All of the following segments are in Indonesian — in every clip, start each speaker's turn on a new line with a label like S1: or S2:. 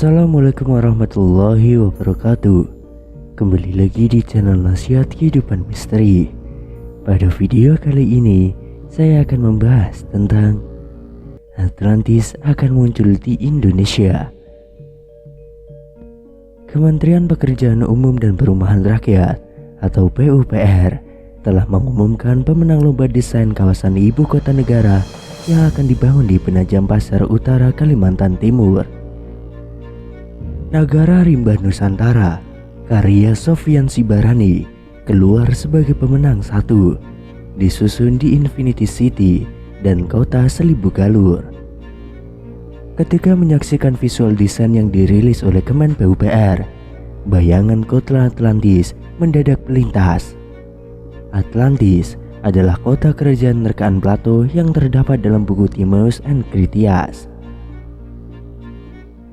S1: Assalamualaikum warahmatullahi wabarakatuh. Kembali lagi di channel Nasihat Kehidupan Misteri. Pada video kali ini saya akan membahas tentang Atlantis akan muncul di Indonesia. Kementerian Pekerjaan Umum dan Perumahan Rakyat atau PUPR telah mengumumkan pemenang lomba desain kawasan ibu kota negara yang akan dibangun di Penajam Pasar Utara, Kalimantan Timur. Nagara Rimba Nusantara karya Sofyan Sibarani keluar sebagai pemenang satu, disusun di Infinity City dan Kota Seribu Galur. Ketika menyaksikan visual desain yang dirilis oleh Kemen PUPR, bayangan kota Atlantis mendadak melintas. Atlantis adalah kota kerajaan rekaan Plato yang terdapat dalam buku Timaeus and Critias.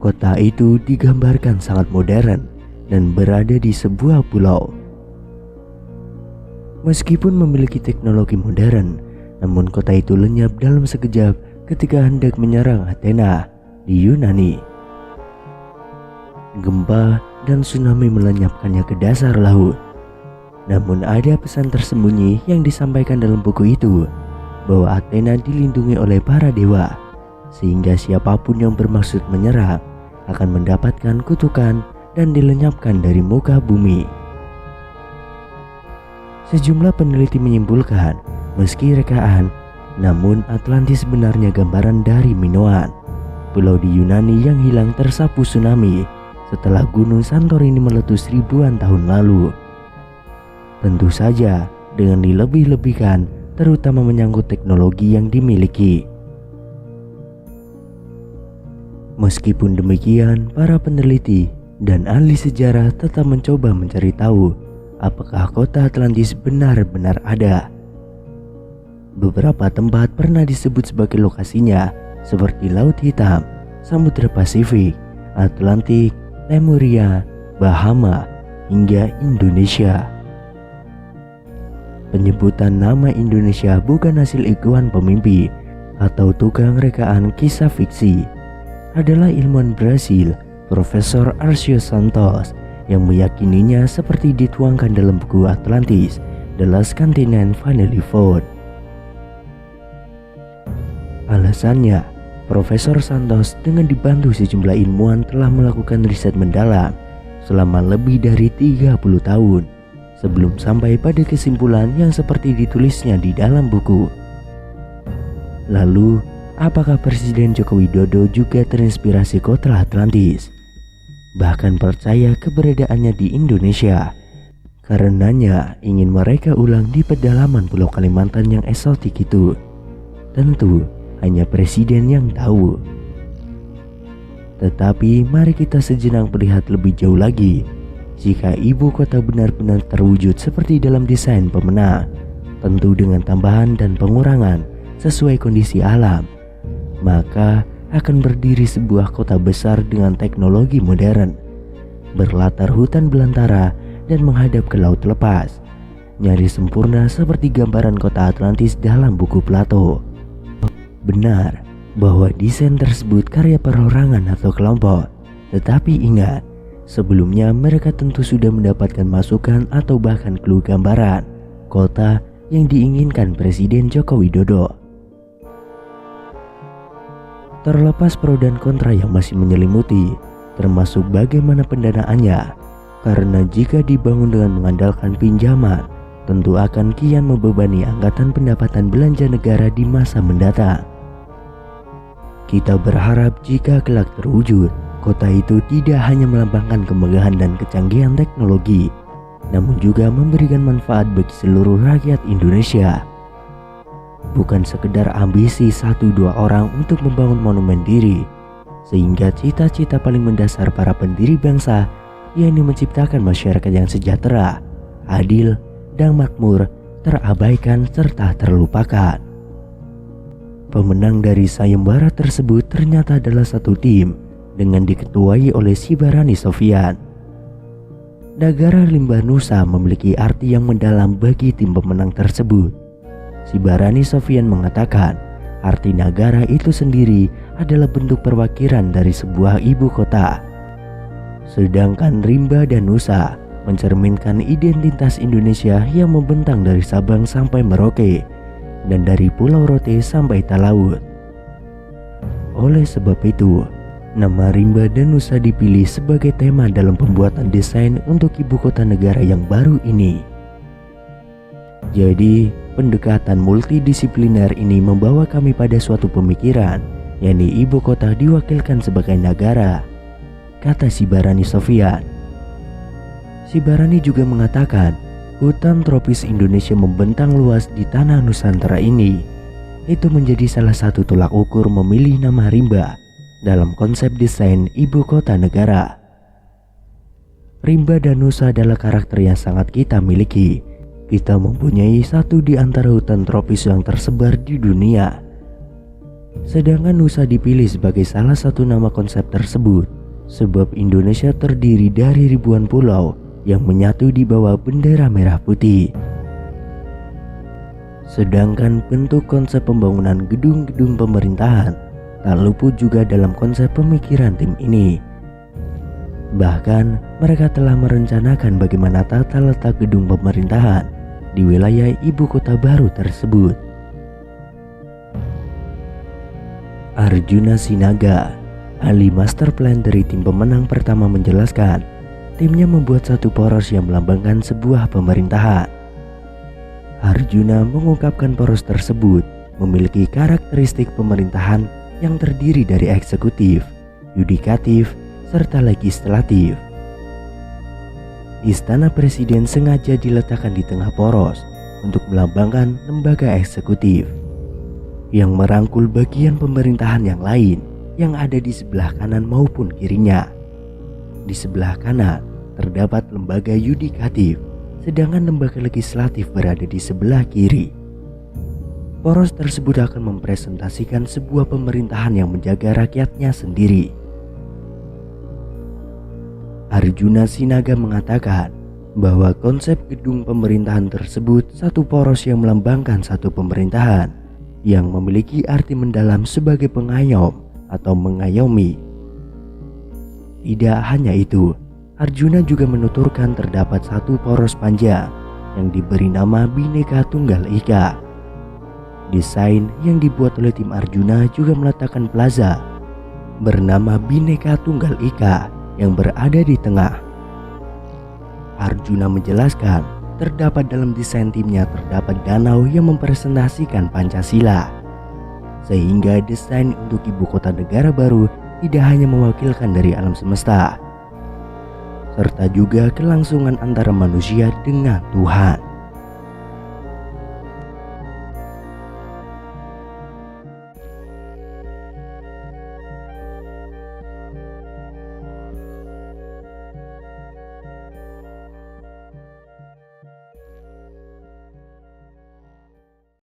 S1: Kota itu digambarkan sangat modern dan berada di sebuah pulau. Meskipun memiliki teknologi modern, namun kota itu lenyap dalam sekejap ketika hendak menyerang Athena di Yunani. Gempa dan tsunami melenyapkannya ke dasar laut. Namun ada pesan tersembunyi yang disampaikan dalam buku itu, bahwa Athena dilindungi oleh para dewa, sehingga siapapun yang bermaksud menyerang akan mendapatkan kutukan dan dilenyapkan dari muka bumi. Sejumlah peneliti menyimpulkan, meski rekaan, namun Atlantis sebenarnya gambaran dari Minoan, pulau di Yunani yang hilang tersapu tsunami setelah gunung Santorini meletus ribuan tahun lalu. Tentu saja dengan dilebih-lebihkan, terutama menyangkut teknologi yang dimiliki. Meskipun demikian, para peneliti dan ahli sejarah tetap mencoba mencari tahu apakah kota Atlantis benar-benar ada. Beberapa tempat pernah disebut sebagai lokasinya, seperti Laut Hitam, Samudra Pasifik, Atlantik, Lemuria, Bahama, hingga Indonesia. Penyebutan nama Indonesia bukan hasil ikuan pemimpi atau tukang rekaan kisah fiksi. Adalah ilmuwan Brasil, Profesor Arcio Santos, yang meyakininya seperti dituangkan dalam buku Atlantis, The Last Continent Finally Found. Alasannya, Profesor Santos dengan dibantu sejumlah ilmuwan telah melakukan riset mendalam selama lebih dari 30 tahun sebelum sampai pada kesimpulan yang seperti ditulisnya di dalam buku. Lalu, apakah Presiden Joko Widodo juga terinspirasi kota Atlantis? Bahkan percaya keberadaannya di Indonesia. Karenanya ingin mereka ulang di pedalaman Pulau Kalimantan yang eksotik itu. Tentu hanya Presiden yang tahu. Tetapi mari kita sejenak melihat lebih jauh lagi. Jika ibu kota benar-benar terwujud seperti dalam desain pemenang, tentu dengan tambahan dan pengurangan sesuai kondisi alam, maka akan berdiri sebuah kota besar dengan teknologi modern, berlatar hutan belantara dan menghadap ke laut lepas, nyaris sempurna seperti gambaran kota Atlantis dalam buku Plato. Benar bahwa desain tersebut karya perorangan atau kelompok, tetapi ingat, sebelumnya mereka tentu sudah mendapatkan masukan atau bahkan clue gambaran kota yang diinginkan Presiden Joko Widodo. Terlepas pro dan kontra yang masih menyelimuti, termasuk bagaimana pendanaannya, karena jika dibangun dengan mengandalkan pinjaman, tentu akan kian membebani angkatan pendapatan belanja negara di masa mendatang. Kita berharap jika kelak terwujud, kota itu tidak hanya melambangkan kemegahan dan kecanggihan teknologi, namun juga memberikan manfaat bagi seluruh rakyat Indonesia. Bukan sekedar ambisi 1-2 orang untuk membangun monumen diri, sehingga cita-cita paling mendasar para pendiri bangsa, yakni menciptakan masyarakat yang sejahtera, adil, dan makmur, terabaikan serta terlupakan. Pemenang dari sayembara tersebut ternyata adalah satu tim dengan diketuai oleh Sibarani Sofyan. Nagara Rimba Nusa memiliki arti yang mendalam bagi tim pemenang tersebut. Sibarani Sofyan mengatakan, arti nagara itu sendiri adalah bentuk perwakilan dari sebuah ibu kota Sedangkan Rimba dan Nusa mencerminkan identitas Indonesia yang membentang dari Sabang sampai Merauke dan dari Pulau Rote sampai Talaut. Oleh sebab itu, nama Rimba dan Nusa dipilih sebagai tema dalam pembuatan desain untuk ibu kota negara yang baru ini. Jadi, pendekatan multidisipliner ini membawa kami pada suatu pemikiran, yakni ibu kota diwakilkan sebagai negara, kata Sibarani Sofyan. Sibarani juga mengatakan, hutan tropis Indonesia membentang luas di tanah Nusantara ini. Itu menjadi salah satu tolak ukur memilih nama Rimba dalam konsep desain ibu kota negara. Rimba dan Nusa adalah karakter yang sangat kita miliki. Kita mempunyai satu di antara hutan tropis yang tersebar di dunia. Sedangkan Nusa dipilih sebagai salah satu nama konsep tersebut sebab Indonesia terdiri dari ribuan pulau yang menyatu di bawah bendera merah putih. Sedangkan bentuk konsep pembangunan gedung-gedung pemerintahan tak luput juga dalam konsep pemikiran tim ini. Bahkan mereka telah merencanakan bagaimana tata letak gedung pemerintahan di wilayah ibu kota baru tersebut. Arjuna Sinaga, ahli master plan dari tim pemenang pertama, menjelaskan timnya membuat satu poros yang melambangkan sebuah pemerintahan. Arjuna mengungkapkan poros tersebut memiliki karakteristik pemerintahan yang terdiri dari eksekutif, yudikatif, serta legislatif. Istana Presiden sengaja diletakkan di tengah poros untuk melambangkan lembaga eksekutif yang merangkul bagian pemerintahan yang lain yang ada di sebelah kanan maupun kirinya. Di sebelah kanan terdapat lembaga yudikatif, sedangkan lembaga legislatif berada di sebelah kiri. Poros tersebut akan mempresentasikan sebuah pemerintahan yang menjaga rakyatnya sendiri. Arjuna Sinaga mengatakan bahwa konsep gedung pemerintahan tersebut satu poros yang melambangkan satu pemerintahan yang memiliki arti mendalam sebagai pengayom atau mengayomi. Tidak hanya itu, Arjuna juga menuturkan terdapat satu poros panjang yang diberi nama Bhinneka Tunggal Ika. Desain yang dibuat oleh tim Arjuna juga meletakkan plaza bernama Bhinneka Tunggal Ika yang berada di tengah. Arjuna menjelaskan terdapat dalam desain timnya terdapat danau yang mempresentasikan Pancasila, sehingga desain untuk ibu kota negara baru tidak hanya mewakilkan dari alam semesta, serta juga kelangsungan antara manusia dengan Tuhan.